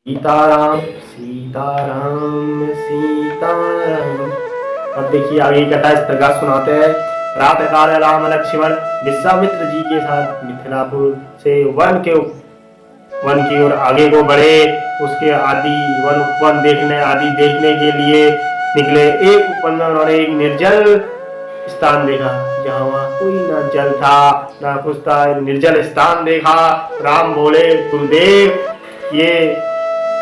सीताराम सीताराम सीताराम। अब देखिए आगे की कथा इस प्रकार सुनाते हैं। रात काल राम लक्ष्मण विश्वामित्र जी के साथ मिथिलापुर से वन की ओर आगे को बढ़े। उसके वन देखने के लिए निकले। एक उपवन में उन्होंने एक निर्जल स्थान देखा, जहाँ वहाँ कोई न जल था न कुछ था। निर्जल स्थान देखा। राम बोले, गुरुदेव ये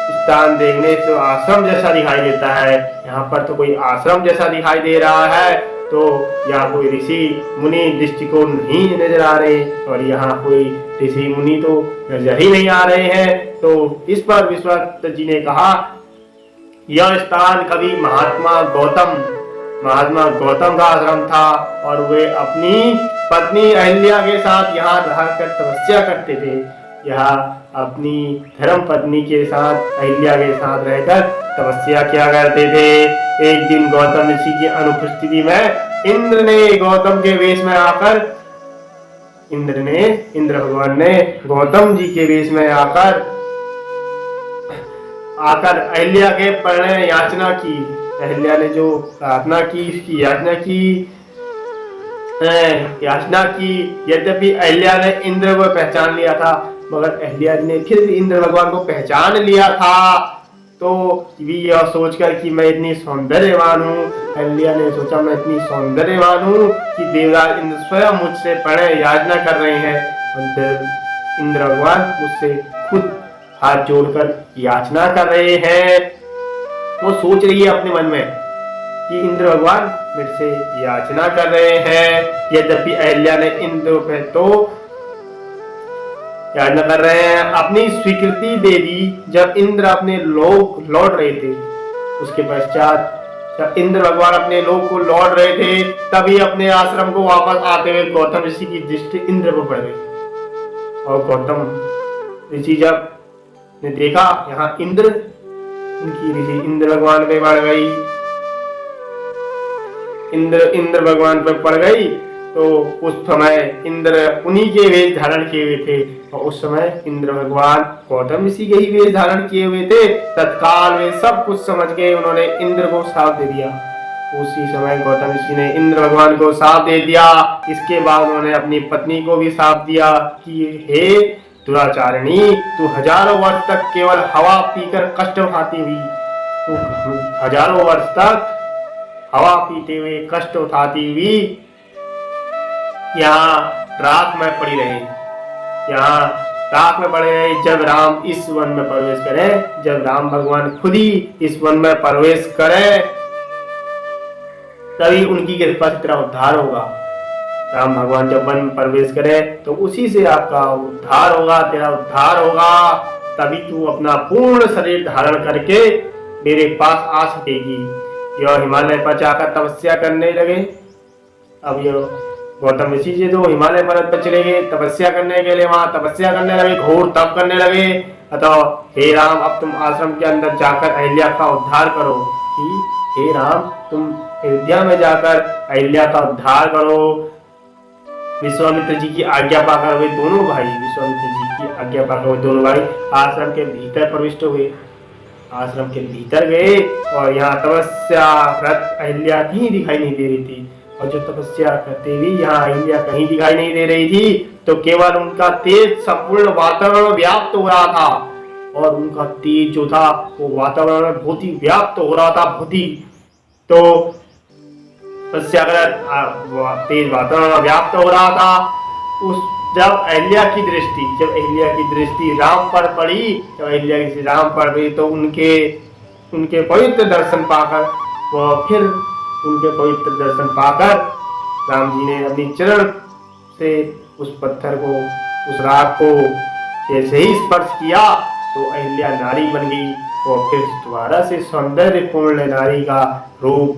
स्थान देखने से आश्रम जैसा दिखाई देता है। यहाँ पर तो कोई आश्रम जैसा दिखाई दे रहा है, तो यहाँ कोई ऋषि मुनि दृष्टिकोण नहीं नजर आ रहे, और यहाँ कोई ऋषि मुनि तो नजर ही नहीं आ रहे हैं। तो इस पर विश्वामित्र जी ने कहा, यह स्थान कभी महात्मा गौतम का आश्रम था, और वे अपनी पत्नी अहिल्या के साथ यहाँ रहकर तपस्या करते थे। यहाँ अपनी धर्म पत्नी के साथ अहिल्या के साथ रहकर तपस्या किया करते थे। एक दिन गौतम ऋषि की अनुपस्थिति में इंद्र भगवान ने गौतम जी के वेश में आकर अहिल्या के प्रणय याचना की। अहिल्या ने जो प्रार्थना की, इसकी याचना की। यद्यपि अहिल्या ने इंद्र को पहचान लिया था, मगर अहिल्या ने फिर भी इंद्र भगवान को पहचान लिया था। तो भी यह सोचकर कि मैं इतनी सौंदर्यवान हूँ, अहिल्या ने सोचा मैं इतनी सौंदर्यवान हूँ कि देवराज इंद्र स्वयं मुझसे प्रणय याचना कर रहे हैं। और फिर इंद्र भगवान मुझसे खुद हाथ जोड़कर याचना कर रहे हैं। वो सोच रही है अपने मन में कि इंद्र भगवान मेरे से याचना कर रहे हैं। यद्यपि अहिल्या ने इंद्र पे तो याचना कर रहे हैं, अपनी स्वीकृति दे दी। जब इंद्र अपने लोक लौट रहे थे, उसके पश्चात जब इंद्र भगवान अपने लोक को लौट रहे थे, तभी अपने आश्रम को वापस आते हुए गौतम ऋषि की दृष्टि इंद्र पर पड़ गई। और गौतम ऋषि जब ने देखा यहाँ इंद्र, उनकी ऋषि इंद्र भगवान पे पड़ गई। इंद्र भगवान पर पड़ गई। तो उस समय इंद्र उन्हीं के वेश धारण किए हुए थे, और उस समय इंद्र भगवान गौतम ऋषि के ही वेश धारण किए हुए थे। तत्काल वे सब कुछ समझ के उन्होंने इंद्र को शाप दे दिया। उसी समय गौतम ऋषि ने इंद्र भगवान को शाप दे दिया। इसके बाद उन्होंने अपनी पत्नी को भी शाप दिया कि हे दुराचारिणी, तू हजारों वर्ष तक केवल हवा पीकर कष्ट उठाती हुई, तू हजारों वर्ष तक हवा पीते हुए कष्ट उठाती हुई यहाँ राख में पड़ी रहे। जब राम इस वन में प्रवेश करे, जब राम भगवान खुद ही इस वन में प्रवेश करे, तभी उनकी कृपा से तेरा उद्धार होगा। राम भगवान जब वन में प्रवेश करे तो उसी से आपका उद्धार होगा, तेरा उद्धार होगा। तभी तू अपना पूर्ण शरीर धारण करके मेरे पास आ सकेगी। यह हिमालय पर जाकर तपस्या करने लगे। अब यह गौतम ऋषि जी तो हिमालय पर्वत पर चले गए तपस्या करने के लिए, वहां तपस्या करने लगे, घोर तप करने लगे। अतः हे राम, अब तुम आश्रम के अंदर जाकर अहिल्या का उद्धार करो। कि हे राम, तुम अयोध्या में जाकर अहिल्या का उद्धार करो। विश्वामित्र जी की आज्ञा पाकर वे दोनों भाई आश्रम के भीतर प्रविष्ट हुए। आश्रम के भीतर गए, और यहाँ तपस्यारत अहिल्या कहीं दिखाई नहीं दे रही थी। और जो तपस्या करते हुए यहाँ अहिल्या कहीं दिखाई नहीं दे रही थी, तो केवल उनका तेज संपूर्ण वातावरण में व्याप्त हो रहा था। और उनका तेज जो था वो वातावरण में बहुत ही व्याप्त हो रहा था, बहुत ही। तो तपस्या तेज वातावरण में व्याप्त हो रहा था। जब अहिल्या की दृष्टि राम पर पड़ी, जब अहिल्या की राम पर पड़ी, तो उनके पवित्र दर्शन पाकर राम जी ने अपनी चरण से उस पत्थर को, उस राख को जैसे ही स्पर्श किया, तो अहिल्या नारी बन गई। और फिर दोबारा से सौंदर्यपूर्ण नारी का रूप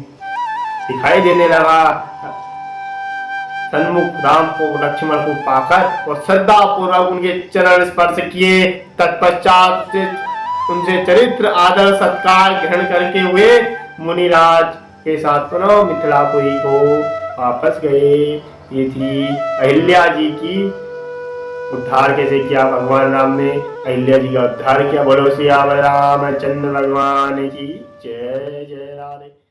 दिखाई देने लगा। सन्मुख राम को, लक्ष्मण को पाकर और श्रद्धा पूर्वक उनके चरण स्पर्श किए। तत्पश्चात उनसे चरित्र आदर सत्कार ग्रहण करके हुए मुनिराज के साथ पुनः मिथिलापुरी को वापस गए। ये थी अहिल्या जी की उद्धार कैसे किया भगवान राम ने, अहिल्या जी का उद्धार किया। बोलो सियावर रामचंद्र भगवान की जय। जय राधे।